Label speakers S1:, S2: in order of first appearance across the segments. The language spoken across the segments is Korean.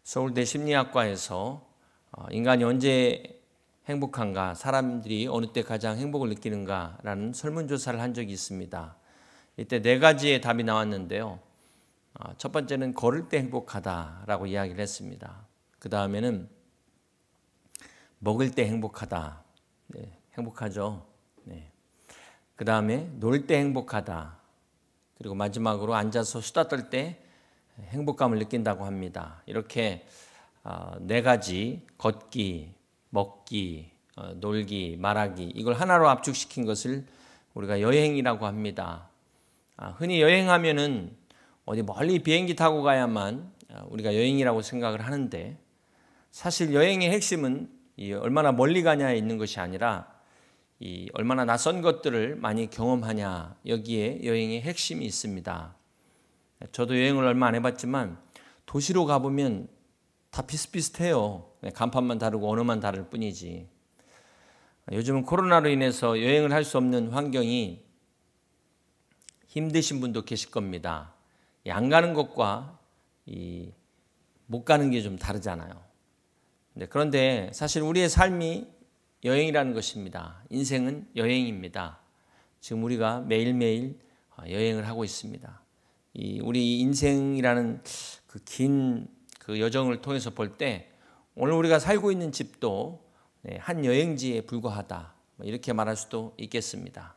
S1: 서울대 심리학과에서 인간이 언제 행복한가, 사람들이 어느 때 가장 행복을 느끼는가라는 설문조사를 한 적이 있습니다. 이때 4가지의 답이 나왔는데요. 첫 번째는 걸을 때 행복하다라고 이야기를 했습니다. 그 다음에는 먹을 때 행복하다. 네, 행복하죠. 네. 그 다음에 놀 때 행복하다. 그리고 마지막으로 앉아서 수다 떨 때 행복감을 느낀다고 합니다. 이렇게 4가지, 걷기, 먹기, 놀기, 말하기, 이걸 하나로 압축시킨 것을 우리가 여행이라고 합니다. 흔히 여행하면은 어디 멀리 비행기 타고 가야만 우리가 여행이라고 생각을 하는데, 사실 여행의 핵심은 얼마나 멀리 가냐에 있는 것이 아니라 얼마나 낯선 것들을 많이 경험하냐, 여기에 여행의 핵심이 있습니다. 저도 여행을 얼마 안 해봤지만 도시로 가보면 다 비슷비슷해요. 간판만 다르고 언어만 다를 뿐이지. 요즘은 코로나로 인해서 여행을 할 수 없는 환경이 힘드신 분도 계실 겁니다. 안 가는 것과 못 가는 게 좀 다르잖아요. 그런데 사실 우리의 삶이 여행이라는 것입니다. 인생은 여행입니다. 지금 우리가 매일매일 여행을 하고 있습니다. 우리 인생이라는 그 긴 그 여정을 통해서 볼 때 오늘 우리가 살고 있는 집도 한 여행지에 불과하다, 이렇게 말할 수도 있겠습니다.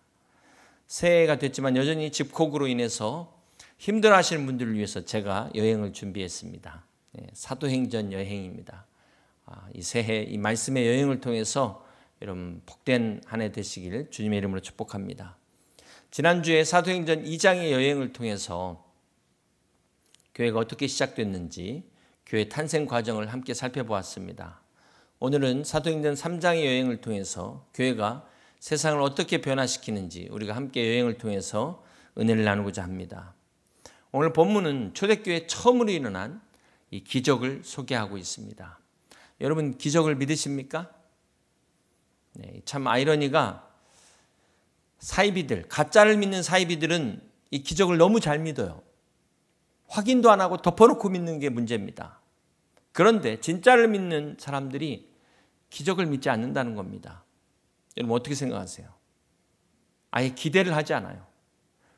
S1: 새해가 됐지만 여전히 집콕으로 인해서 힘들어하시는 분들을 위해서 제가 여행을 준비했습니다. 사도행전 여행입니다. 이 새해 이 말씀의 여행을 통해서 여러분 복된 한 해 되시기를 주님의 이름으로 축복합니다. 지난주에 사도행전 2장의 여행을 통해서 교회가 어떻게 시작됐는지, 교회 탄생 과정을 함께 살펴보았습니다. 오늘은 사도행전 3장의 여행을 통해서 교회가 세상을 어떻게 변화시키는지 우리가 함께 여행을 통해서 은혜를 나누고자 합니다. 오늘 본문은 초대교회 처음으로 일어난 이 기적을 소개하고 있습니다. 여러분, 기적을 믿으십니까? 참 아이러니가 사이비들, 가짜를 믿는 사이비들은 이 기적을 너무 잘 믿어요. 확인도 안 하고 덮어놓고 믿는 게 문제입니다. 그런데 진짜를 믿는 사람들이 기적을 믿지 않는다는 겁니다. 여러분 어떻게 생각하세요? 아예 기대를 하지 않아요.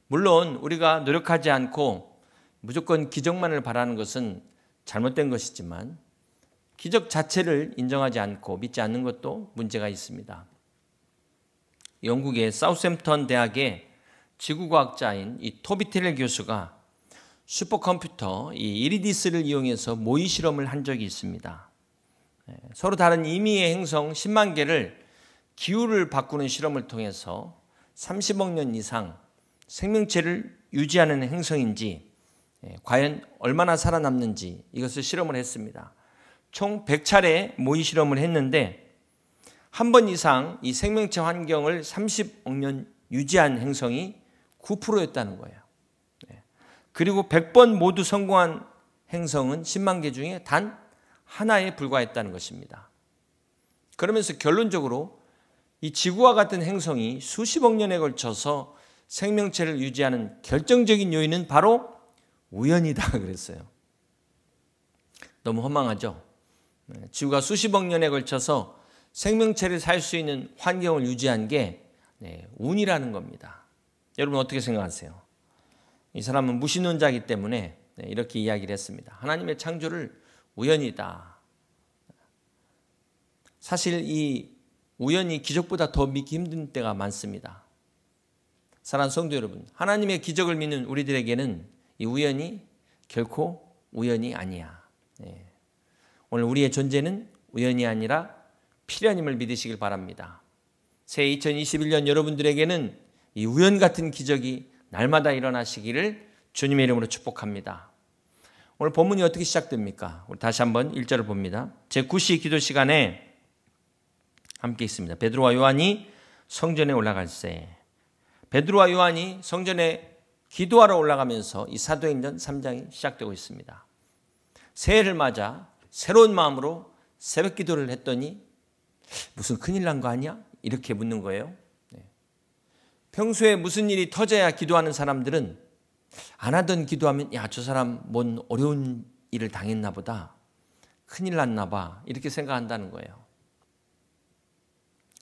S1: 물론 우리가 노력하지 않고 무조건 기적만을 바라는 것은 잘못된 것이지만, 기적 자체를 인정하지 않고 믿지 않는 것도 문제가 있습니다. 영국의 사우샘턴 대학의 지구과학자인 이 토비 테렐 교수가 슈퍼컴퓨터 이 이리디스를 이용해서 모의 실험을 한 적이 있습니다. 서로 다른 임의의 행성 10만 개를 기후를 바꾸는 실험을 통해서 30억 년 이상 생명체를 유지하는 행성인지, 과연 얼마나 살아남는지 이것을 실험을 했습니다. 총 100차례 모의 실험을 했는데 한 번 이상 이 생명체 환경을 30억 년 유지한 행성이 9%였다는 거예요. 그리고 100번 모두 성공한 행성은 10만 개 중에 단 하나에 불과했다는 것입니다. 그러면서 결론적으로 이 지구와 같은 행성이 수십억 년에 걸쳐서 생명체를 유지하는 결정적인 요인은 바로 우연이다 그랬어요. 너무 허망하죠? 지구가 수십억 년에 걸쳐서 생명체를 살 수 있는 환경을 유지한 게 운이라는 겁니다. 여러분 어떻게 생각하세요? 이 사람은 무신론자이기 때문에 이렇게 이야기를 했습니다. 하나님의 창조를 우연이다. 사실 이 우연이 기적보다 더 믿기 힘든 때가 많습니다. 사랑하는 성도 여러분, 하나님의 기적을 믿는 우리들에게는 이 우연이 결코 우연이 아니야. 오늘 우리의 존재는 우연이 아니라 필연임을 믿으시길 바랍니다. 새해 2021년 여러분들에게는 이 우연 같은 기적이 날마다 일어나시기를 주님의 이름으로 축복합니다. 오늘 본문이 어떻게 시작됩니까? 우리 다시 한번 1절을 봅니다. 제9시 기도 시간에 함께 있습니다. 베드로와 요한이 성전에 올라갈새. 베드로와 요한이 성전에 기도하러 올라가면서 이 사도행전 3장이 시작되고 있습니다. 새해를 맞아 새로운 마음으로 새벽 기도를 했더니 무슨 큰일 난 거 아니야? 이렇게 묻는 거예요. 평소에 무슨 일이 터져야 기도하는 사람들은 안 하던 기도하면 야, 저 사람 뭔 어려운 일을 당했나 보다. 큰일 났나 봐 이렇게 생각한다는 거예요.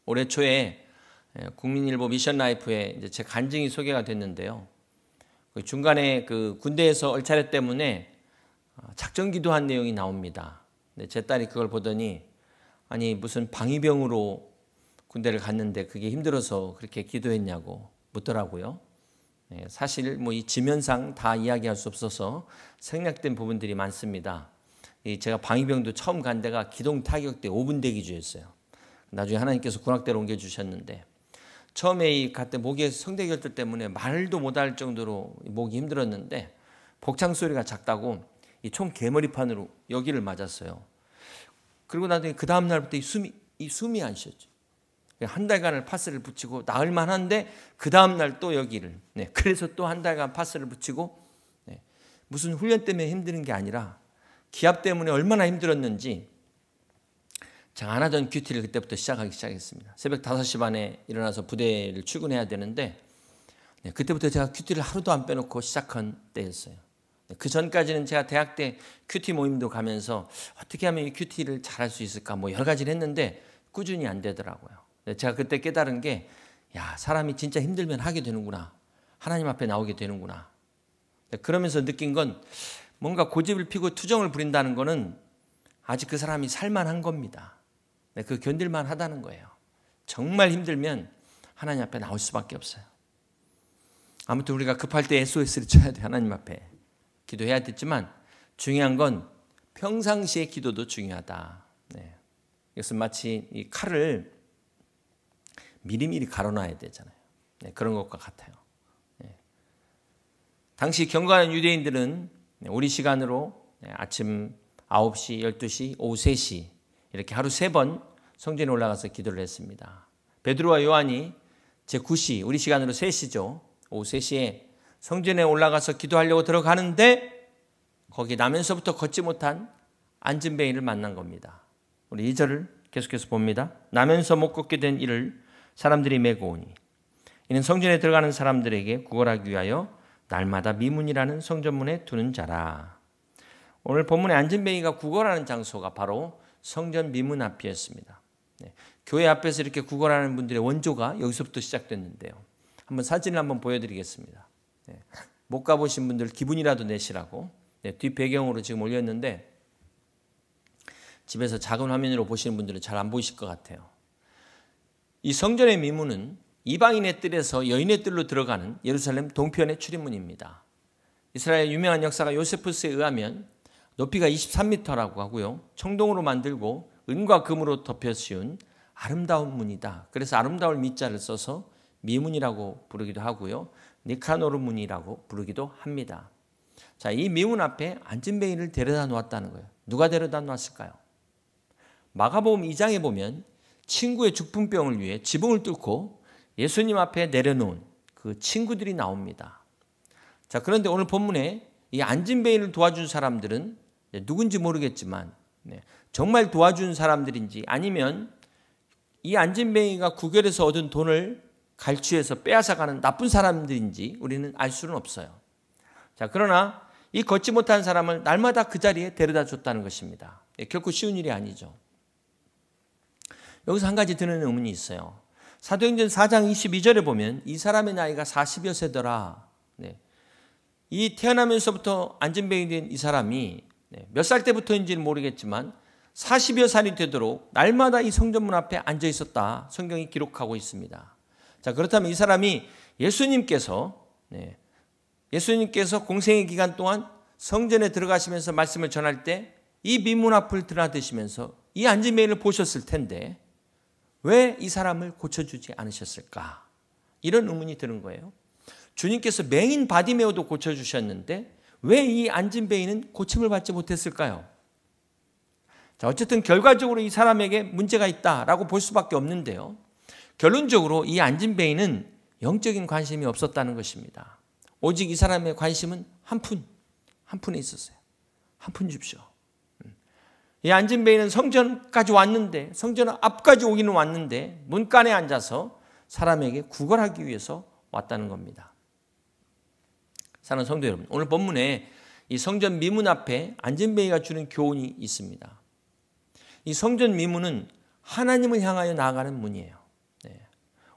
S1: 올해 초에 국민일보 미션라이프에 이제 제 간증이 소개가 됐는데요. 중간에 그 군대에서 얼차려 때문에 작전 기도한 내용이 나옵니다. 제 딸이 그걸 보더니 아니 무슨 방위병으로 군대를 갔는데 그게 힘들어서 그렇게 기도했냐고 묻더라고요. 사실 뭐 이 지면상 다 이야기할 수 없어서 생략된 부분들이 많습니다. 제가 방위병도 처음 간 데가 기동 타격대 5분 대기주였어요. 나중에 하나님께서 군악대로 옮겨주셨는데 처음에 갈 때 목에 성대결절 때문에 말도 못할 정도로 목이 힘들었는데 복창 소리가 작다고 이 총 개머리판으로 여기를 맞았어요. 그리고 나중에 그 다음 날부터 이 숨이 안 쉬었죠. 한 달간을 파스를 붙이고 나을 만한데 그 다음 날 또 여기를. 그래서 또 한 달간 파스를 붙이고 무슨 훈련 때문에 힘드는 게 아니라 기압 때문에 얼마나 힘들었는지 제가 안 하던 큐티를 그때부터 시작하기 시작했습니다. 새벽 5시 반에 일어나서 부대를 출근해야 되는데 그때부터 제가 큐티를 하루도 안 빼놓고 시작한 때였어요. 그 전까지는 제가 대학 때 큐티 모임도 가면서 어떻게 하면 이 큐티를 잘할 수 있을까 뭐 여러 가지를 했는데 꾸준히 안 되더라고요. 제가 그때 깨달은 게 사람이 진짜 힘들면 하게 되는구나. 하나님 앞에 나오게 되는구나. 그러면서 느낀 건 뭔가 고집을 피고 투정을 부린다는 거는 아직 그 사람이 살만한 겁니다. 그 견딜만 하다는 거예요. 정말 힘들면 하나님 앞에 나올 수밖에 없어요. 아무튼 우리가 급할 때 SOS를 쳐야 돼. 하나님 앞에 기도해야 됐지만 중요한 건 평상시의 기도도 중요하다. 이것은 마치 이 칼을 미리미리 갈아놔야 되잖아요. 그런 것과 같아요. 당시 경건한 유대인들은 우리 시간으로 아침 9시, 12시, 오후 3시 이렇게 하루 3번 성전에 올라가서 기도를 했습니다. 베드로와 요한이 제9시, 우리 시간으로 3시죠. 오후 3시에 성전에 올라가서 기도하려고 들어가는데 거기 나면서부터 걷지 못한 안진뱅이를 만난 겁니다. 우리 2절을 계속해서 봅니다. 나면서 못 걷게 된 이를 사람들이 메고 오니 이는 성전에 들어가는 사람들에게 구걸하기 위하여 날마다 미문이라는 성전문에 두는 자라. 오늘 본문의 안진뱅이가 구걸하는 장소가 바로 성전 미문 앞이었습니다. 교회 앞에서 이렇게 구걸하는 분들의 원조가 여기서부터 시작됐는데요. 한번 사진을 한번 보여드리겠습니다. 못 가보신 분들 기분이라도 내시라고 뒷 배경으로 지금 올렸는데 집에서 작은 화면으로 보시는 분들은 잘 안 보이실 것 같아요. 이 성전의 미문은 이방인의 뜰에서 여인의 뜰로 들어가는 예루살렘 동편의 출입문입니다. 이스라엘 유명한 역사가 요세푸스에 의하면 높이가 23m라고 하고요. 청동으로 만들고 은과 금으로 덮여 씌운 아름다운 문이다. 그래서 아름다울 미자를 써서 미문이라고 부르기도 하고요. 니카노르 문이라고 부르기도 합니다. 자, 이 미문 앞에 안진뱅이를 데려다 놓았다는 거예요. 누가 데려다 놓았을까요? 마가복음 2장에 보면 친구의 죽풍병을 위해 지붕을 뚫고 예수님 앞에 내려놓은 그 친구들이 나옵니다. 자, 그런데 오늘 본문에 이 안진뱅이를 도와준 사람들은 누군지 모르겠지만 정말 도와준 사람들인지 아니면 이 안진뱅이가 구걸해서 얻은 돈을 갈취해서 빼앗아가는 나쁜 사람들인지 우리는 알 수는 없어요. 자, 그러나 이 걷지 못한 사람을 날마다 그 자리에 데려다 줬다는 것입니다. 결코 쉬운 일이 아니죠. 여기서 한 가지 드는 의문이 있어요. 사도행전 4장 22절에 보면 이 사람의 나이가 40여 세더라. 이 태어나면서부터 안진뱅이 된 이 사람이 몇 살 때부터인지는 모르겠지만 40여 살이 되도록 날마다 이 성전문 앞에 앉아 있었다. 성경이 기록하고 있습니다. 자, 그렇다면 이 사람이 예수님께서 공생의 기간 동안 성전에 들어가시면서 말씀을 전할 때 이 미문 앞을 드나드시면서 이 안진뱅이를 보셨을 텐데 왜 이 사람을 고쳐주지 않으셨을까? 이런 의문이 드는 거예요. 주님께서 맹인 바디메오도 고쳐주셨는데 왜 이 안진뱅이는 고침을 받지 못했을까요? 자, 어쨌든 결과적으로 이 사람에게 문제가 있다라고 볼 수밖에 없는데요. 결론적으로 이 안진뱅이는 영적인 관심이 없었다는 것입니다. 오직 이 사람의 관심은 한 푼에 있었어요. 한 푼 줍시오. 이 안진뱅이는 성전까지 왔는데, 성전 앞까지 오기는 왔는데 문간에 앉아서 사람에게 구걸하기 위해서 왔다는 겁니다. 사랑하는 성도 여러분, 오늘 본문에 이 성전 미문 앞에 안진뱅이가 주는 교훈이 있습니다. 이 성전 미문은 하나님을 향하여 나아가는 문이에요. 네.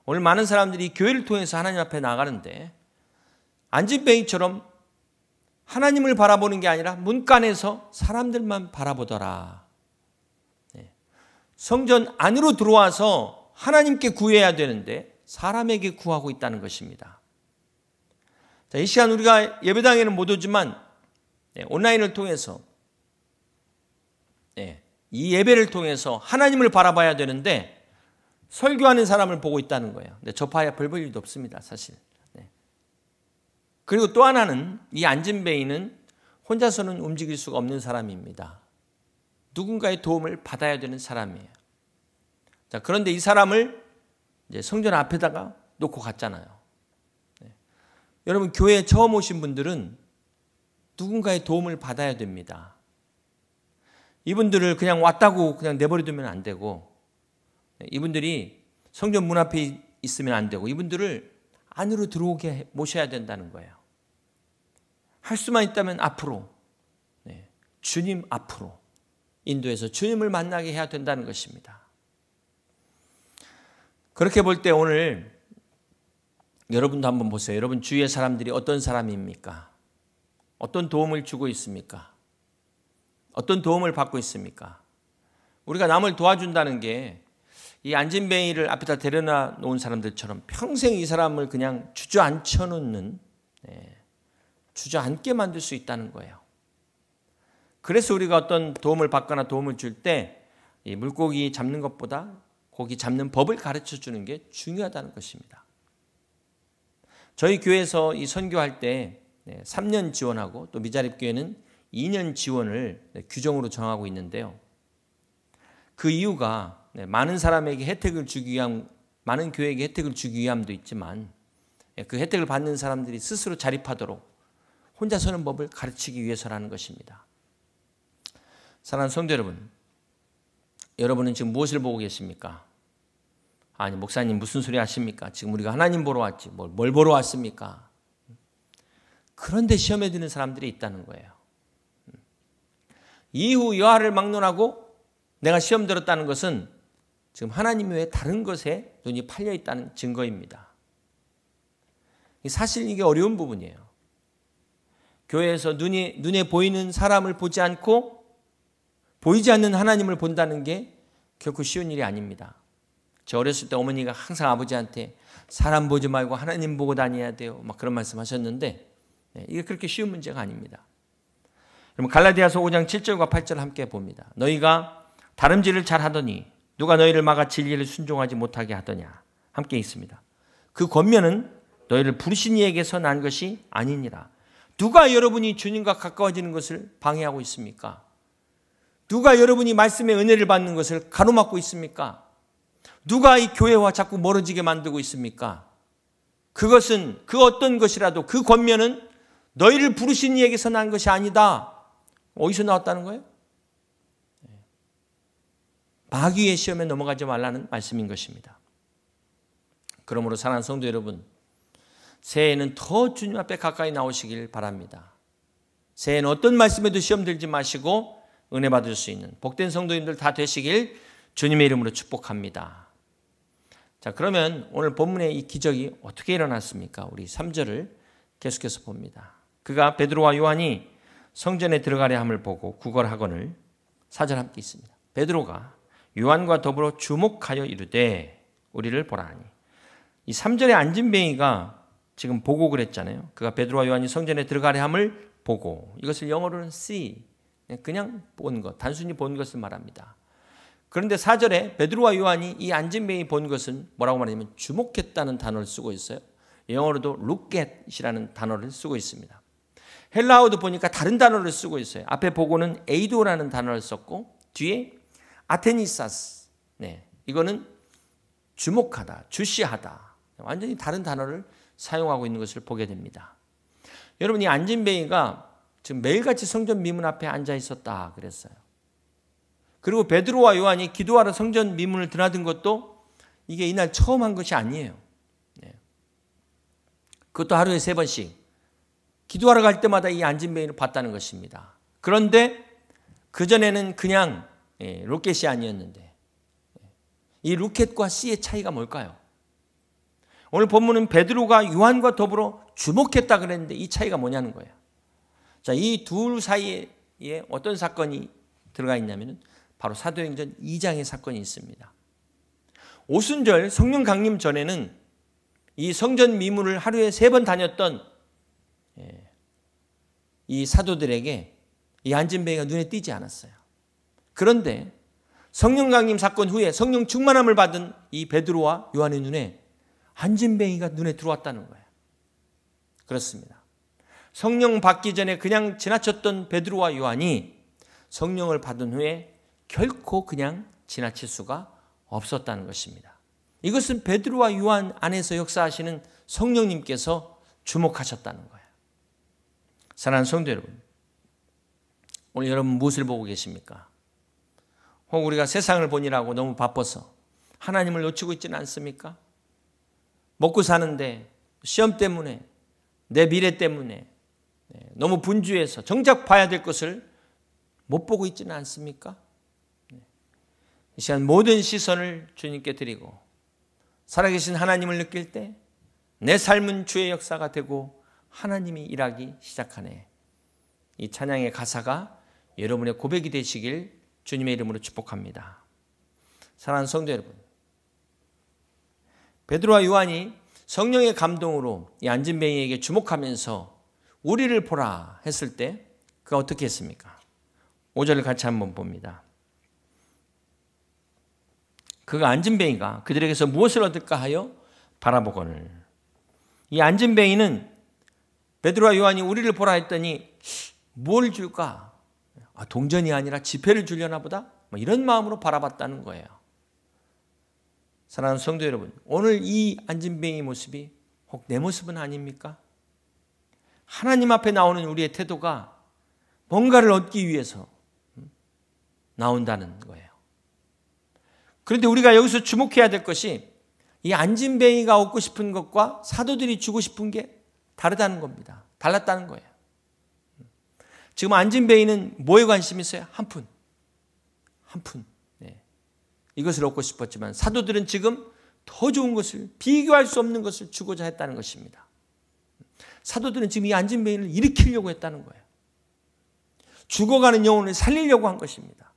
S1: 오늘 많은 사람들이 교회를 통해서 하나님 앞에 나가는데 안진뱅이처럼 하나님을 바라보는 게 아니라 문간에서 사람들만 바라보더라. 네. 성전 안으로 들어와서 하나님께 구해야 되는데 사람에게 구하고 있다는 것입니다. 자, 이 시간 우리가 예배당에는 못 오지만 온라인을 통해서 이 예배를 통해서 하나님을 바라봐야 되는데 설교하는 사람을 보고 있다는 거예요. 근데 접하야 별 볼 일도 없습니다, 사실. 그리고 또 하나는 이 안진뱅이는 혼자서는 움직일 수가 없는 사람입니다. 누군가의 도움을 받아야 되는 사람이에요. 자, 그런데 이 사람을 이제 성전 앞에다가 놓고 갔잖아요. 여러분, 교회에 처음 오신 분들은 누군가의 도움을 받아야 됩니다. 이분들을 그냥 왔다고 그냥 내버려두면 안 되고, 이분들이 성전 문 앞에 있으면 안 되고, 이분들을 안으로 들어오게 모셔야 된다는 거예요. 할 수만 있다면 앞으로, 주님 앞으로 인도해서 주님을 만나게 해야 된다는 것입니다. 그렇게 볼 때 오늘 여러분도 한번 보세요. 여러분 주위의 사람들이 어떤 사람입니까? 어떤 도움을 주고 있습니까? 어떤 도움을 받고 있습니까? 우리가 남을 도와준다는 게 이 안진뱅이를 앞에다 데려다 놓은 사람들처럼 평생 이 사람을 그냥 주저앉혀 놓는, 주저앉게 만들 수 있다는 거예요. 그래서 우리가 어떤 도움을 받거나 도움을 줄 때 이 물고기 잡는 것보다 고기 잡는 법을 가르쳐 주는 게 중요하다는 것입니다. 저희 교회에서 이 선교할 때 3년 지원하고 또 미자립교회는 2년 지원을 규정으로 정하고 있는데요. 그 이유가 많은 사람에게 혜택을 주기 위함, 많은 교회에게 혜택을 주기 위함도 있지만 그 혜택을 받는 사람들이 스스로 자립하도록 혼자 서는 법을 가르치기 위해서라는 것입니다. 사랑하는 성도 여러분, 여러분은 지금 무엇을 보고 계십니까? 아니, 목사님 무슨 소리 하십니까? 지금 우리가 하나님 보러 왔지 뭘 보러 왔습니까? 그런데 시험에 드는 사람들이 있다는 거예요. 이후 여하를 막론하고 내가 시험 들었다는 것은 지금 하나님 외에 다른 것에 눈이 팔려 있다는 증거입니다. 사실 이게 어려운 부분이에요. 교회에서 눈에 보이는 사람을 보지 않고 보이지 않는 하나님을 본다는 게 결코 쉬운 일이 아닙니다. 저 어렸을 때 어머니가 항상 아버지한테 사람 보지 말고 하나님 보고 다녀야 돼요, 막 그런 말씀 하셨는데 이게 그렇게 쉬운 문제가 아닙니다. 여러분, 갈라디아서 5장 7절과 8절 함께 봅니다. 너희가 다름질을 잘하더니 누가 너희를 막아 진리를 순종하지 못하게 하더냐. 함께 있습니다. 그 권면은 너희를 부르신 이에게서 난 것이 아니니라. 누가 여러분이 주님과 가까워지는 것을 방해하고 있습니까? 누가 여러분이 말씀의 은혜를 받는 것을 가로막고 있습니까? 누가 이 교회와 자꾸 멀어지게 만들고 있습니까? 그것은 그 어떤 것이라도 그 권면은 너희를 부르신 이에게서 난 것이 아니다. 어디서 나왔다는 거예요? 마귀의 시험에 넘어가지 말라는 말씀인 것입니다. 그러므로 사랑하는 성도 여러분, 새해에는 더 주님 앞에 가까이 나오시길 바랍니다. 새해에는 어떤 말씀에도 시험 들지 마시고 은혜 받을 수 있는 복된 성도님들 다 되시길 주님의 이름으로 축복합니다. 자, 그러면 오늘 본문의 이 기적이 어떻게 일어났습니까? 우리 3절을 계속해서 봅니다. 그가 베드로와 요한이 성전에 들어가려 함을 보고 구걸하거늘 4절 함께 있습니다. 베드로가 요한과 더불어 주목하여 이르되 우리를 보라 하니. 이 3절에 안진뱅이가 지금 보고 그랬잖아요. 그가 베드로와 요한이 성전에 들어가려 함을 보고, 이것을 영어로는 see, 그냥 본 것, 단순히 본 것을 말합니다. 그런데 4절에 베드로와 요한이 이 안진뱅이 본 것은 뭐라고 말하냐면 주목했다는 단어를 쓰고 있어요. 영어로도 look at이라는 단어를 쓰고 있습니다. 헬라어도 보니까 다른 단어를 쓰고 있어요. 앞에 보고는 에이도라는 단어를 썼고 뒤에 아테니사스, 이거는 주목하다, 주시하다, 완전히 다른 단어를 사용하고 있는 것을 보게 됩니다. 여러분, 이 안진뱅이가 지금 매일같이 성전 미문 앞에 앉아 있었다 그랬어요. 그리고 베드로와 요한이 기도하러 성전 미문을 드나든 것도 이게 이날 처음 한 것이 아니에요. 그것도 하루에 3번씩 기도하러 갈 때마다 이 안진뱅이를 봤다는 것입니다. 그런데 그전에는 그냥 로켓이 아니었는데 이 로켓과 씨의 차이가 뭘까요? 오늘 본문은 베드로가 요한과 더불어 주목했다 그랬는데 이 차이가 뭐냐는 거예요. 자, 이 둘 사이에 어떤 사건이 들어가 있냐면 바로 사도행전 2장의 사건이 있습니다. 오순절 성령 강림 전에는 이 성전 미문을 하루에 3번 다녔던 이 사도들에게 이 안진뱅이가 눈에 띄지 않았어요. 그런데 성령 강림 사건 후에 성령 충만함을 받은 이 베드로와 요한의 눈에 안진뱅이가 눈에 들어왔다는 거예요. 그렇습니다. 성령 받기 전에 그냥 지나쳤던 베드로와 요한이 성령을 받은 후에 결코 그냥 지나칠 수가 없었다는 것입니다. 이것은 베드로와 요한 안에서 역사하시는 성령님께서 주목하셨다는 거예요. 사랑하는 성도 여러분, 오늘 여러분 무엇을 보고 계십니까? 혹 우리가 세상을 보느라고 너무 바빠서 하나님을 놓치고 있지는 않습니까? 먹고 사는데 시험 때문에 내 미래 때문에 너무 분주해서 정작 봐야 될 것을 못 보고 있지는 않습니까? 이 시간 모든 시선을 주님께 드리고 살아계신 하나님을 느낄 때 내 삶은 주의 역사가 되고 하나님이 일하기 시작하네. 이 찬양의 가사가 여러분의 고백이 되시길 주님의 이름으로 축복합니다. 사랑하는 성도 여러분, 베드로와 요한이 성령의 감동으로 이 안진뱅이에게 주목하면서 우리를 보라 했을 때 그가 어떻게 했습니까? 5절을 같이 한번 봅니다. 그가 안진뱅이가 그들에게서 무엇을 얻을까 하여 바라보거늘. 이 안진뱅이는 베드로와 요한이 우리를 보라 했더니 뭘 줄까? 동전이 아니라 지폐를 주려나 보다? 이런 마음으로 바라봤다는 거예요. 사랑하는 성도 여러분, 오늘 이 안진뱅이 모습이 혹 내 모습은 아닙니까? 하나님 앞에 나오는 우리의 태도가 뭔가를 얻기 위해서 나온다는 거예요. 그런데 우리가 여기서 주목해야 될 것이 이 안진뱅이가 얻고 싶은 것과 사도들이 주고 싶은 게 다르다는 겁니다. 달랐다는 거예요. 지금 안진뱅이는 뭐에 관심이 있어요? 한 푼. 네. 이것을 얻고 싶었지만 사도들은 지금 더 좋은 것을, 비교할 수 없는 것을 주고자 했다는 것입니다. 사도들은 지금 이 안진뱅이를 일으키려고 했다는 거예요. 죽어가는 영혼을 살리려고 한 것입니다.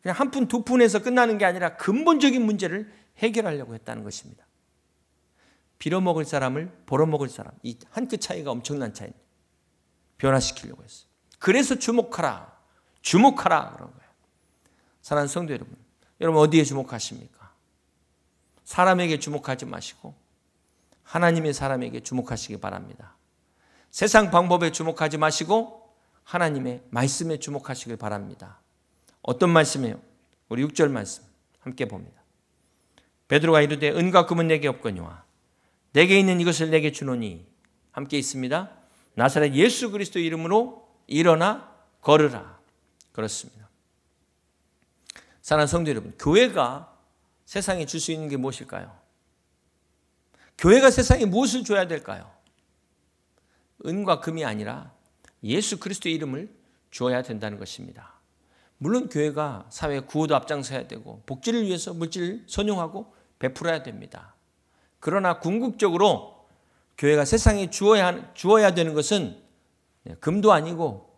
S1: 그냥 한 푼, 두 푼에서 끝나는 게 아니라 근본적인 문제를 해결하려고 했다는 것입니다. 빌어먹을 사람을 벌어먹을 사람, 이 한 끗 차이가 엄청난 차이입니다. 변화시키려고 했어요. 그래서 주목하라 그런 거예요. 사랑하는 성도 여러분, 여러분 어디에 주목하십니까? 사람에게 주목하지 마시고 하나님의 사람에게 주목하시기 바랍니다. 세상 방법에 주목하지 마시고 하나님의 말씀에 주목하시길 바랍니다. 어떤 말씀이에요? 우리 6절 말씀 함께 봅니다. 베드로가 이르되 은과 금은 내게 없거니와 내게 있는 이것을 내게 주노니, 함께 있습니다. 나사렛 예수 그리스도 이름으로 일어나 걸으라. 그렇습니다. 사랑하는 성도 여러분, 교회가 세상에 줄 수 있는 게 무엇일까요? 교회가 세상에 무엇을 줘야 될까요? 은과 금이 아니라 예수 그리스도의 이름을 주어야 된다는 것입니다. 물론 교회가 사회 구호도 앞장서야 되고 복지를 위해서 물질을 선용하고 베풀어야 됩니다. 그러나 궁극적으로 교회가 세상에 주어야 되는 것은 금도 아니고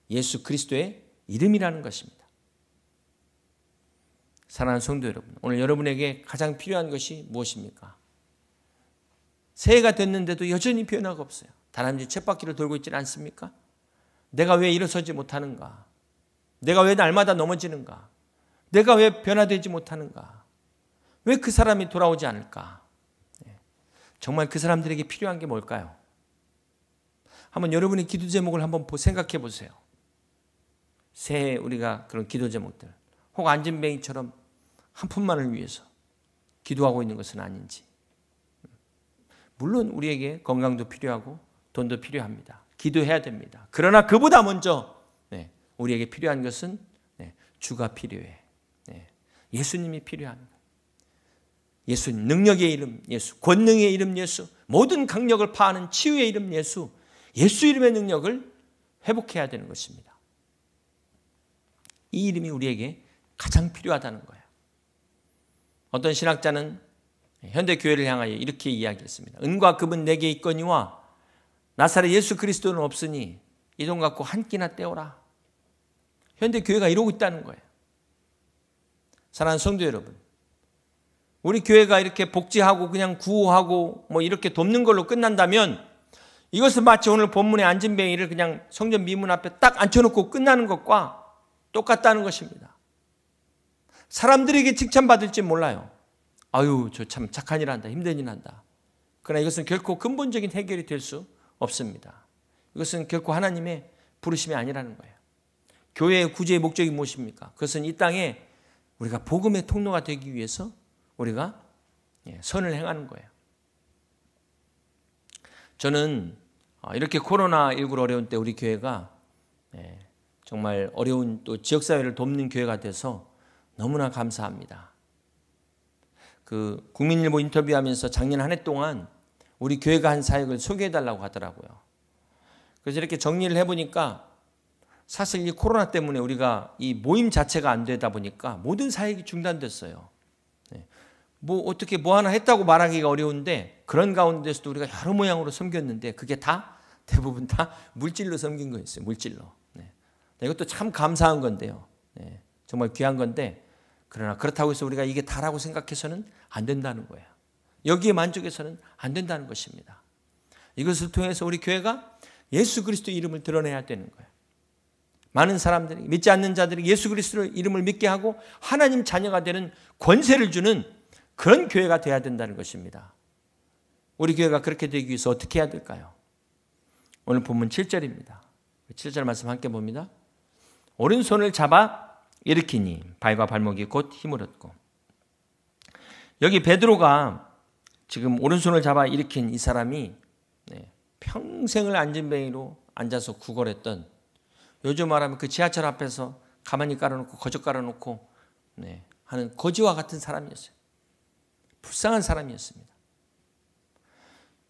S1: 예수 그리스도의 이름이라는 것입니다. 사랑하는 성도 여러분, 오늘 여러분에게 가장 필요한 것이 무엇입니까? 새해가 됐는데도 여전히 변화가 없어요. 다람쥐 쳇바퀴를 돌고 있지는 않습니까? 내가 왜 일어서지 못하는가? 내가 왜 날마다 넘어지는가? 내가 왜 변화되지 못하는가? 왜 그 사람이 돌아오지 않을까? 정말 그 사람들에게 필요한 게 뭘까요? 한번 여러분의 기도 제목을 한번 생각해 보세요. 새해 우리가 그런 기도 제목들, 혹 안진뱅이처럼 한 푼만을 위해서 기도하고 있는 것은 아닌지. 물론 우리에게 건강도 필요하고 돈도 필요합니다. 기도해야 됩니다. 그러나 그보다 먼저 우리에게 필요한 것은 주가 필요해. 예수님이 필요한 거예요. 예수님, 능력의 이름 예수, 권능의 이름 예수, 모든 강력을 파하는 치유의 이름 예수, 예수 이름의 능력을 회복해야 되는 것입니다. 이 이름이 우리에게 가장 필요하다는 거예요. 어떤 신학자는 현대 교회를 향하여 이렇게 이야기했습니다. 은과 금은 내게 있거니와 나사렛 예수 그리스도는 없으니 이 돈 갖고 한 끼나 떼오라. 현대 교회가 이러고 있다는 거예요. 사랑하는 성도 여러분, 우리 교회가 이렇게 복지하고 그냥 구호하고 뭐 이렇게 돕는 걸로 끝난다면 이것은 마치 오늘 본문의 안진뱅이를 그냥 성전 미문 앞에 딱 앉혀놓고 끝나는 것과 똑같다는 것입니다. 사람들에게 칭찬받을지 몰라요. 아유, 저 참 착한 일 한다, 힘든 일 한다. 그러나 이것은 결코 근본적인 해결이 될 수 없습니다. 이것은 결코 하나님의 부르심이 아니라는 거예요. 교회의 구제의 목적이 무엇입니까? 그것은 이 땅에 우리가 복음의 통로가 되기 위해서 우리가 선을 행하는 거예요. 저는 이렇게 코로나19로 어려운 때 우리 교회가 정말 어려운 또 지역사회를 돕는 교회가 돼서 너무나 감사합니다. 그 국민일보 인터뷰하면서 작년 한 해 동안 우리 교회가 한 사역을 소개해달라고 하더라고요. 그래서 이렇게 정리를 해보니까 사실 이 코로나 때문에 우리가 이 모임 자체가 안 되다 보니까 모든 사역이 중단됐어요. 뭐 어떻게 뭐 하나 했다고 말하기가 어려운데 그런 가운데서도 우리가 여러 모양으로 섬겼는데 그게 다 대부분 다 물질로 섬긴 거였어요. 물질로. 이것도 참 감사한 건데요. 정말 귀한 건데 그러나 그렇다고 해서 우리가 이게 다라고 생각해서는 안 된다는 거예요. 여기에 만족해서는 안 된다는 것입니다. 이것을 통해서 우리 교회가 예수 그리스도의 이름을 드러내야 되는 거예요. 많은 사람들이 믿지 않는 자들이 예수 그리스도의 이름을 믿게 하고 하나님 자녀가 되는 권세를 주는 그런 교회가 되어야 된다는 것입니다. 우리 교회가 그렇게 되기 위해서 어떻게 해야 될까요? 오늘 본문 7절입니다. 7절 말씀 함께 봅니다. 오른손을 잡아 일으키니 발과 발목이 곧 힘을 얻고. 여기 베드로가 지금 오른손을 잡아 일으킨 이 사람이 평생을 안진뱅이로 앉아서 구걸했던, 요즘 말하면 그 지하철 앞에서 가만히 깔아놓고 거저 깔아놓고 하는 거지와 같은 사람이었어요. 불쌍한 사람이었습니다.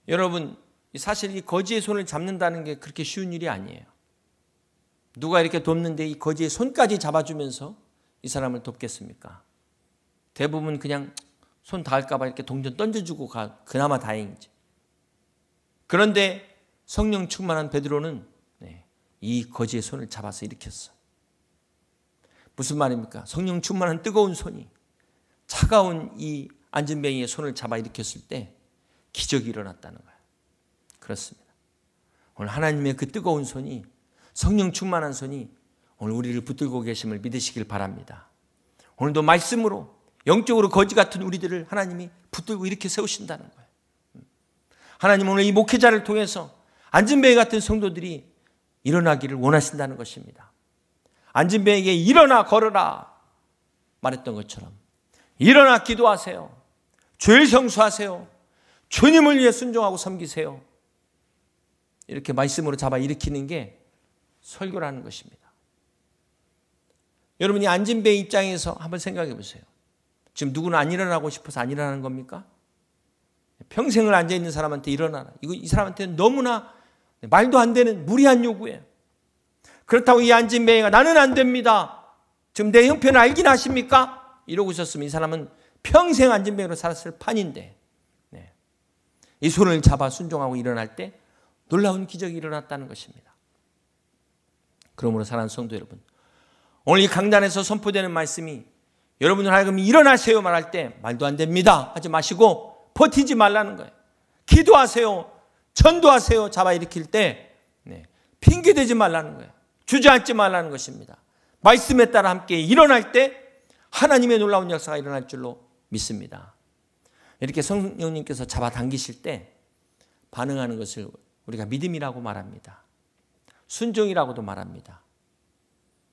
S1: 여러분, 사실 이 거지의 손을 잡는다는 게 그렇게 쉬운 일이 아니에요. 누가 이렇게 돕는데 이 거지의 손까지 잡아주면서 이 사람을 돕겠습니까? 대부분 그냥 손 닿을까 봐 이렇게 동전 던져주고 가, 그나마 다행이지. 그런데 성령 충만한 베드로는 이 거지의 손을 잡아서 일으켰어. 무슨 말입니까? 성령 충만한 뜨거운 손이 차가운 이 안진뱅이의 손을 잡아 일으켰을 때 기적이 일어났다는 거예요. 그렇습니다. 오늘 하나님의 그 뜨거운 손이, 성령 충만한 손이 오늘 우리를 붙들고 계심을 믿으시길 바랍니다. 오늘도 말씀으로 영적으로 거지 같은 우리들을 하나님이 붙들고 이렇게 세우신다는 거예요. 하나님 오늘 이 목회자를 통해서 안진뱅이 같은 성도들이 일어나기를 원하신다는 것입니다. 안진뱅이에게 일어나 걸어라 말했던 것처럼 일어나 기도하세요. 죄를 성수하세요. 주님을 위해 순종하고 섬기세요. 이렇게 말씀으로 잡아 일으키는 게 설교라는 것입니다. 여러분이 안진뱅이 입장에서 한번 생각해 보세요. 지금 누구는 안 일어나고 싶어서 안 일어나는 겁니까? 평생을 앉아있는 사람한테 일어나라. 이 사람한테는 너무나 말도 안 되는 무리한 요구예요. 그렇다고 이 안진뱅이가 나는 안 됩니다. 지금 내 형편을 알긴 하십니까? 이러고 있었으면 이 사람은 평생 안진뱅이로 살았을 판인데 이 손을 잡아 순종하고 일어날 때 놀라운 기적이 일어났다는 것입니다. 그러므로 사랑하는 성도 여러분, 오늘 이 강단에서 선포되는 말씀이 여러분들 하여금 일어나세요 말할 때 말도 안 됩니다 하지 마시고 버티지 말라는 거예요. 기도하세요. 전도하세요. 잡아 일으킬 때 핑계대지 말라는 거예요. 주저앉지 말라는 것입니다. 말씀에 따라 함께 일어날 때 하나님의 놀라운 역사가 일어날 줄로 믿습니다. 이렇게 성령님께서 잡아당기실 때 반응하는 것을 우리가 믿음이라고 말합니다. 순종이라고도 말합니다.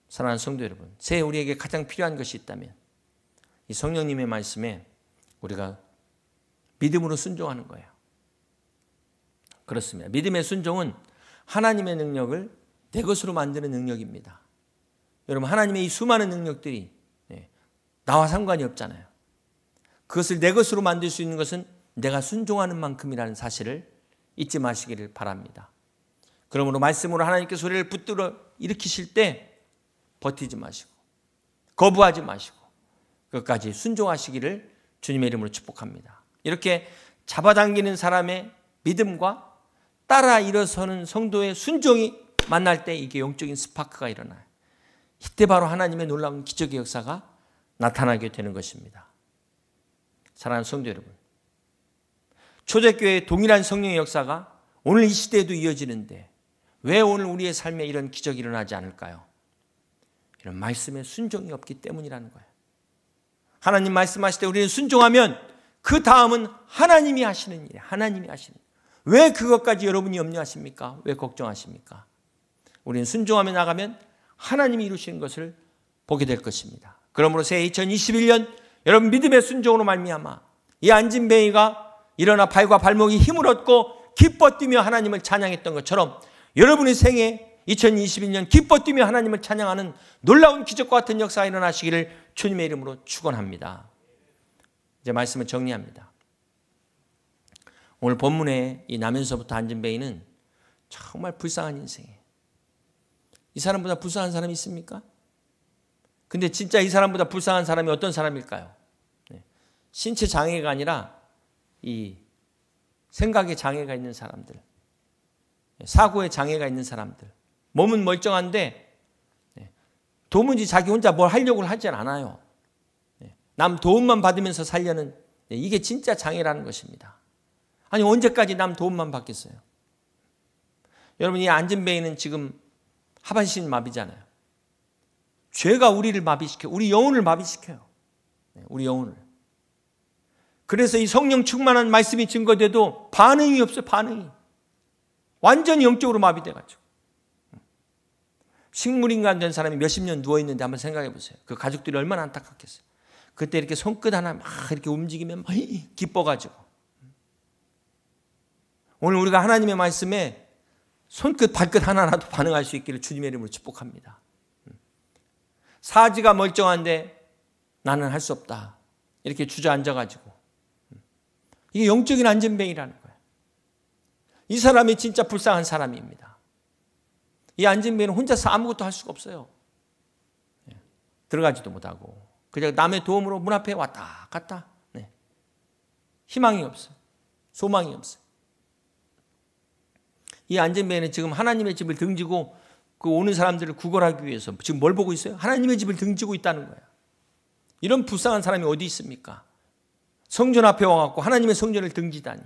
S1: 사랑하는 성도 여러분, 새해 우리에게 가장 필요한 것이 있다면 이 성령님의 말씀에 우리가 믿음으로 순종하는 거예요. 그렇습니다. 믿음의 순종은 하나님의 능력을 내 것으로 만드는 능력입니다. 여러분, 하나님의 이 수많은 능력들이 나와 상관이 없잖아요. 그것을 내 것으로 만들 수 있는 것은 내가 순종하는 만큼이라는 사실을 잊지 마시기를 바랍니다. 그러므로 말씀으로 하나님께서 우리를 붙들어 일으키실 때 버티지 마시고 거부하지 마시고 끝까지 순종하시기를 주님의 이름으로 축복합니다. 이렇게 잡아당기는 사람의 믿음과 따라 일어서는 성도의 순종이 만날 때 이게 영적인 스파크가 일어나요. 이때 바로 하나님의 놀라운 기적의 역사가 나타나게 되는 것입니다. 사랑하는 성도 여러분, 초대교회의 동일한 성령의 역사가 오늘 이 시대에도 이어지는데 왜 오늘 우리의 삶에 이런 기적이 일어나지 않을까요? 이런 말씀에 순종이 없기 때문이라는 거예요. 하나님 말씀하실 때 우리는 순종하면 그 다음은 하나님이 하시는 일이에요. 하나님이 하시는 일. 왜 그것까지 여러분이 염려하십니까? 왜 걱정하십니까? 우리는 순종하며 나가면 하나님이 이루시는 것을 보게 될 것입니다. 그러므로 새 2021년 여러분 믿음의 순종으로 말미암아 이 앉은 뱅이가 일어나 발과 발목이 힘을 얻고 기뻐 뛰며 하나님을 찬양했던 것처럼 여러분의 생애 2021년 기뻐 뛰며 하나님을 찬양하는 놀라운 기적과 같은 역사가 일어나시기를 주님의 이름으로 축원합니다. 이제 말씀을 정리합니다. 오늘 본문에 이 나면서부터 앉은 뱅이는 정말 불쌍한 인생이에요. 이 사람보다 불쌍한 사람이 있습니까? 근데 진짜 이 사람보다 불쌍한 사람이 어떤 사람일까요? 신체 장애가 아니라 이 생각의 장애가 있는 사람들, 사고의 장애가 있는 사람들, 몸은 멀쩡한데 도무지 자기 혼자 뭘 하려고 하지 않아요. 남 도움만 받으면서 살려는 이게 진짜 장애라는 것입니다. 아니 언제까지 남 도움만 받겠어요? 여러분 이 앉은 뱅이는 지금 하반신 마비잖아요. 죄가 우리를 마비시켜요. 우리 영혼을 마비시켜요. 우리 영혼을. 그래서 이 성령 충만한 말씀이 증거돼도 반응이 없어요. 반응이. 완전히 영적으로 마비돼가지고. 식물인간 된 사람이 몇십 년 누워있는데 한번 생각해 보세요. 그 가족들이 얼마나 안타깝겠어요. 그때 이렇게 손끝 하나 막 이렇게 움직이면 막 기뻐가지고. 오늘 우리가 하나님의 말씀에 손끝 발끝 하나라도 반응할 수 있기를 주님의 이름으로 축복합니다. 사지가 멀쩡한데 나는 할 수 없다. 이렇게 주저앉아가지고. 이게 영적인 안전뱅이라는 거예요. 이 사람이 진짜 불쌍한 사람입니다. 이 안전뱅이는 혼자서 아무것도 할 수가 없어요. 들어가지도 못하고 그냥 남의 도움으로 문 앞에 왔다 갔다. 희망이 없어요. 소망이 없어요. 이 안전뱅이는 지금 하나님의 집을 등지고 그 오는 사람들을 구걸하기 위해서 지금 뭘 보고 있어요? 하나님의 집을 등지고 있다는 거예요. 이런 불쌍한 사람이 어디 있습니까? 성전 앞에 와갖고 하나님의 성전을 등지다니.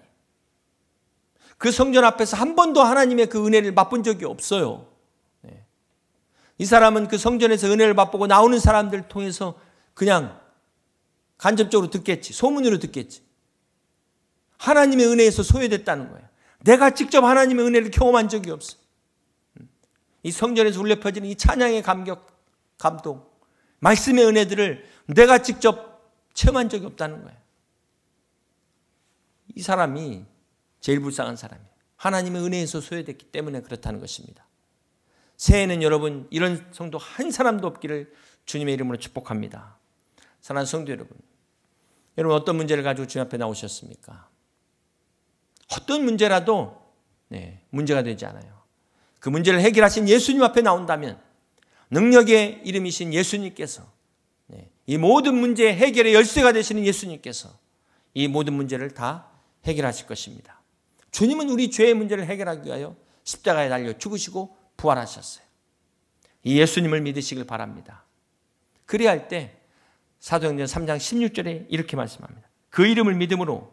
S1: 그 성전 앞에서 한 번도 하나님의 그 은혜를 맛본 적이 없어요. 이 사람은 그 성전에서 은혜를 맛보고 나오는 사람들을 통해서 그냥 간접적으로 듣겠지. 소문으로 듣겠지. 하나님의 은혜에서 소외됐다는 거예요. 내가 직접 하나님의 은혜를 경험한 적이 없어. 이 성전에서 울려 퍼지는 이 찬양의 감격, 감동, 말씀의 은혜들을 내가 직접 체험한 적이 없다는 거예요. 이 사람이 제일 불쌍한 사람이에요. 하나님의 은혜에서 소외됐기 때문에 그렇다는 것입니다. 새해에는 여러분 이런 성도 한 사람도 없기를 주님의 이름으로 축복합니다. 사랑하는 성도 여러분, 여러분 어떤 문제를 가지고 주님 앞에 나오셨습니까? 어떤 문제라도 문제가 되지 않아요. 그 문제를 해결하신 예수님 앞에 나온다면 능력의 이름이신 예수님께서 이 모든 문제의 해결의 열쇠가 되시는 예수님께서 이 모든 문제를 다 해결하실 것입니다. 주님은 우리 죄의 문제를 해결하기 위하여 십자가에 달려 죽으시고 부활하셨어요. 이 예수님을 믿으시길 바랍니다. 그래야 할 때 사도행전 3장 16절에 이렇게 말씀합니다. 그 이름을 믿음으로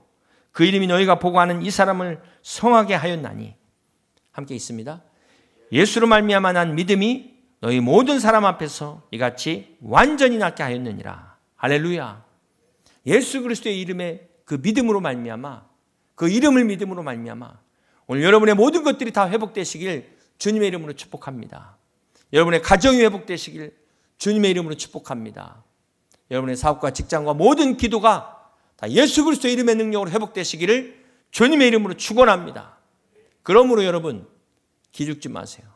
S1: 그 이름이 너희가 보고하는 이 사람을 성하게 하였나니 함께 있습니다. 예수로 말미암아 난 믿음이 너희 모든 사람 앞에서 이같이 완전히 낫게 하였느니라. 할렐루야. 예수 그리스도의 이름에 그 믿음으로 말미암아 그 이름을 믿음으로 말미암아 오늘 여러분의 모든 것들이 다 회복되시길 주님의 이름으로 축복합니다. 여러분의 가정이 회복되시길 주님의 이름으로 축복합니다. 여러분의 사업과 직장과 모든 기도가 다 예수 그리스도의 이름의 능력으로 회복되시기를 주님의 이름으로 축원합니다. 그러므로 여러분 기죽지 마세요.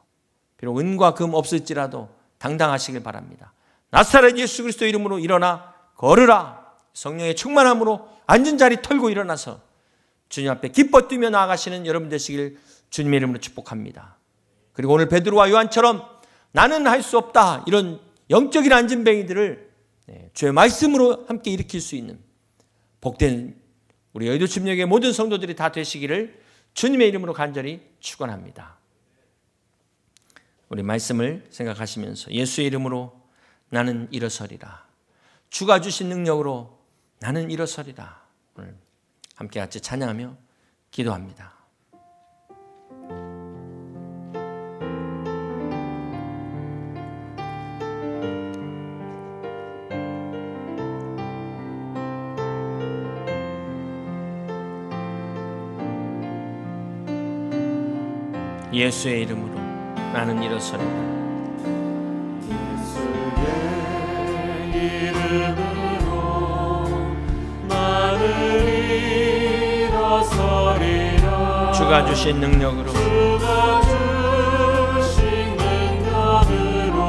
S1: 비록 은과 금 없을지라도 당당하시길 바랍니다. 나사렛 예수 그리스도의 이름으로 일어나 걸으라. 성령의 충만함으로 앉은 자리 털고 일어나서 주님 앞에 기뻐 뛰며 나아가시는 여러분 되시길 주님의 이름으로 축복합니다. 그리고 오늘 베드로와 요한처럼 나는 할 수 없다 이런 영적인 앉은뱅이들을 주의 말씀으로 함께 일으킬 수 있는 복된 우리 여의도 침략의 모든 성도들이 다 되시기를 주님의 이름으로 간절히 축원합니다. 우리 말씀을 생각하시면서 예수의 이름으로 나는 일어서리라. 주가 주신 능력으로 나는 일어서리라. 오늘 함께 같이 찬양하며 기도합니다. 예수의 이름으로 나는 일어서리라.
S2: 예수의 이름으로 나는 일어서리라.
S1: 주가 주신 능력으로
S2: 주가 주신 능력으로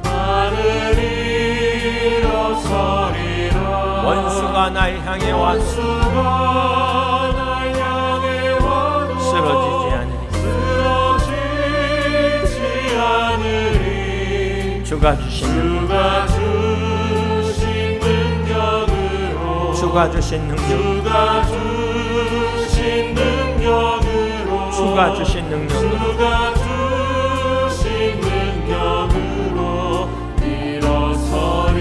S2: 나는 일어서리라.
S1: 원수가 날 향해
S2: 원수가 날 향해 와도
S1: 쓰러지지 주가 주신
S2: 능력으로
S1: 주가 주신 능력으로 주가 주신 능력으로
S2: 일어서리.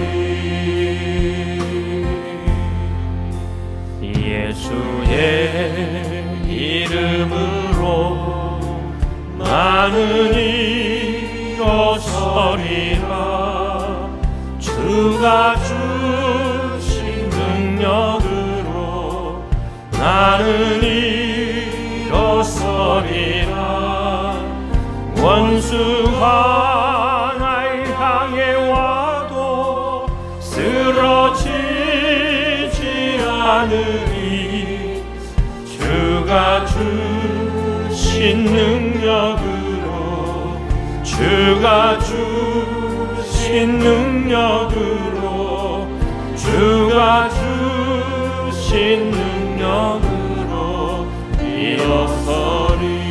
S1: 예수의 이름으로 나는 일어서리라. 주가 주신 능력으로 나는 일어서리라. 원수가 날 향해 와도 쓰러지지 않으리. 주가 주신 능력으로 주가 주신 능력으로 주가 주신 능력으로 일어서리.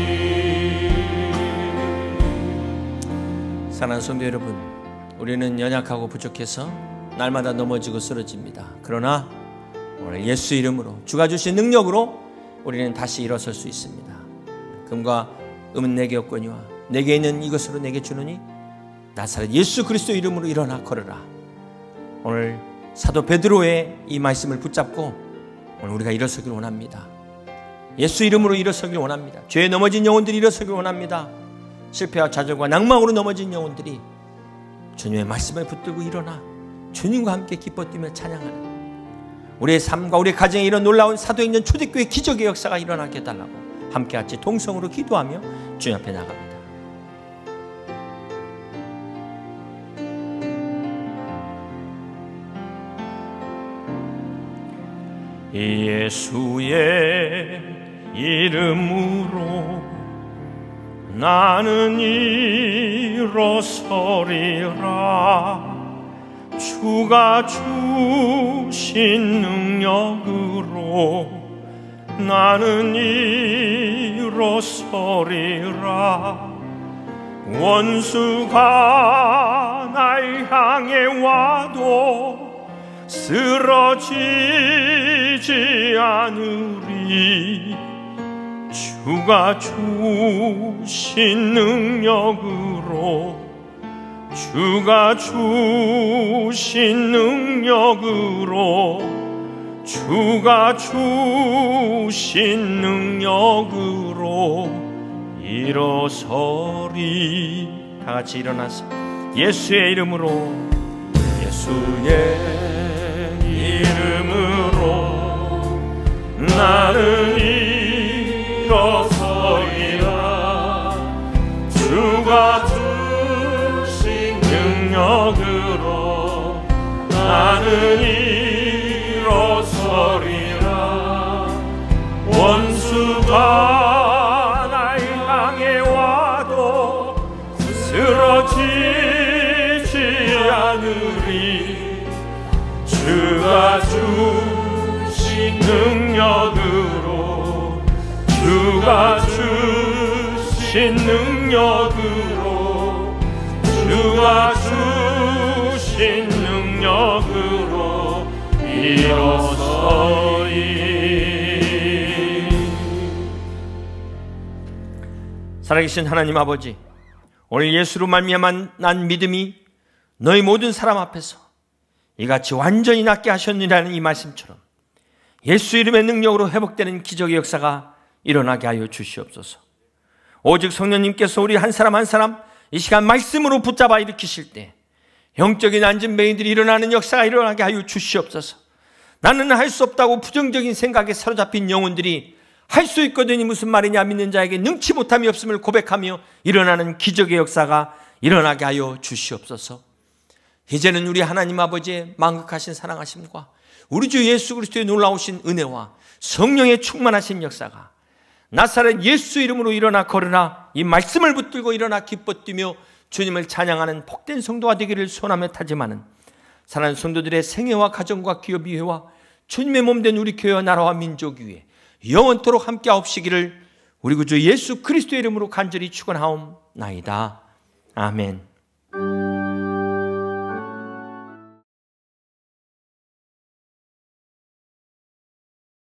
S1: 사랑하는 성도 여러분, 우리는 연약하고 부족해서 날마다 넘어지고 쓰러집니다. 그러나 오늘 예수 이름으로 주가 주신 능력으로 우리는 다시 일어설 수 있습니다. 금과 금은 내게 없거니와 내게 있는 이것으로 내게 주느니 나사렛 예수 그리스도 이름으로 일어나 걸어라. 오늘 사도 베드로의 이 말씀을 붙잡고 오늘 우리가 일어서길 원합니다. 예수 이름으로 일어서길 원합니다. 죄에 넘어진 영혼들이 일어서길 원합니다. 실패와 좌절과 낭망으로 넘어진 영혼들이 주님의 말씀을 붙들고 일어나 주님과 함께 기뻐 뛰며 찬양하는 우리의 삶과 우리의 가정에 이런 놀라운 사도행전 초대교회 기적의 역사가 일어나게 해달라고 함께 같이 동성으로 기도하며 주님 앞에 나갑니다. 예수의 이름으로 나는 일어서리라. 주가 주신 능력으로 나는 일어서리라. 원수가 날 향해 와도 쓰러지지 않으리. 주가 주신 능력으로 주가 주신 능력으로 주가 주신 능력으로 일어서리. 다 같이 일어나서 예수의 이름으로 예수의 이름으로 나는 일어서리라. 주가 주신 능력으로 나는 일어서리라. 원수가 날 향해 와도 쓰러지지 않으리. 주가 주신 능력으로 주가 주신 능력으로 주가 주신 능력으로
S2: 일어서리.
S1: 살아계신 하나님 아버지, 오늘 예수로 말미암아 난 믿음이 너희 모든 사람 앞에서 이같이 완전히 낫게 하셨느라는 이 말씀처럼 예수 이름의 능력으로 회복되는 기적의 역사가 일어나게 하여 주시옵소서. 오직 성령님께서 우리 한 사람 한 사람 이 시간 말씀으로 붙잡아 일으키실 때 영적인 안전뱅이들이 일어나는 역사가 일어나게 하여 주시옵소서. 나는 할 수 없다고 부정적인 생각에 사로잡힌 영혼들이 할 수 있거든이 무슨 말이냐 믿는 자에게 능치 못함이 없음을 고백하며 일어나는 기적의 역사가 일어나게 하여 주시옵소서. 이제는 우리 하나님 아버지의 만극하신 사랑하심과 우리 주 예수 그리스도의 놀라우신 은혜와 성령의 충만하신 역사가 나사렛 예수 이름으로 일어나 걸으나 이 말씀을 붙들고 일어나 기뻐 뛰며 주님을 찬양하는 복된 성도가 되기를 소원하며 타지만은 사랑하는 성도들의 생애와 가정과 기업 위회와 주님의 몸된 우리 교회와 나라와 민족 위에 영원토록 함께 하옵시기를 우리 구주 예수 그리스도의 이름으로 간절히 축원하옵나이다. 아멘.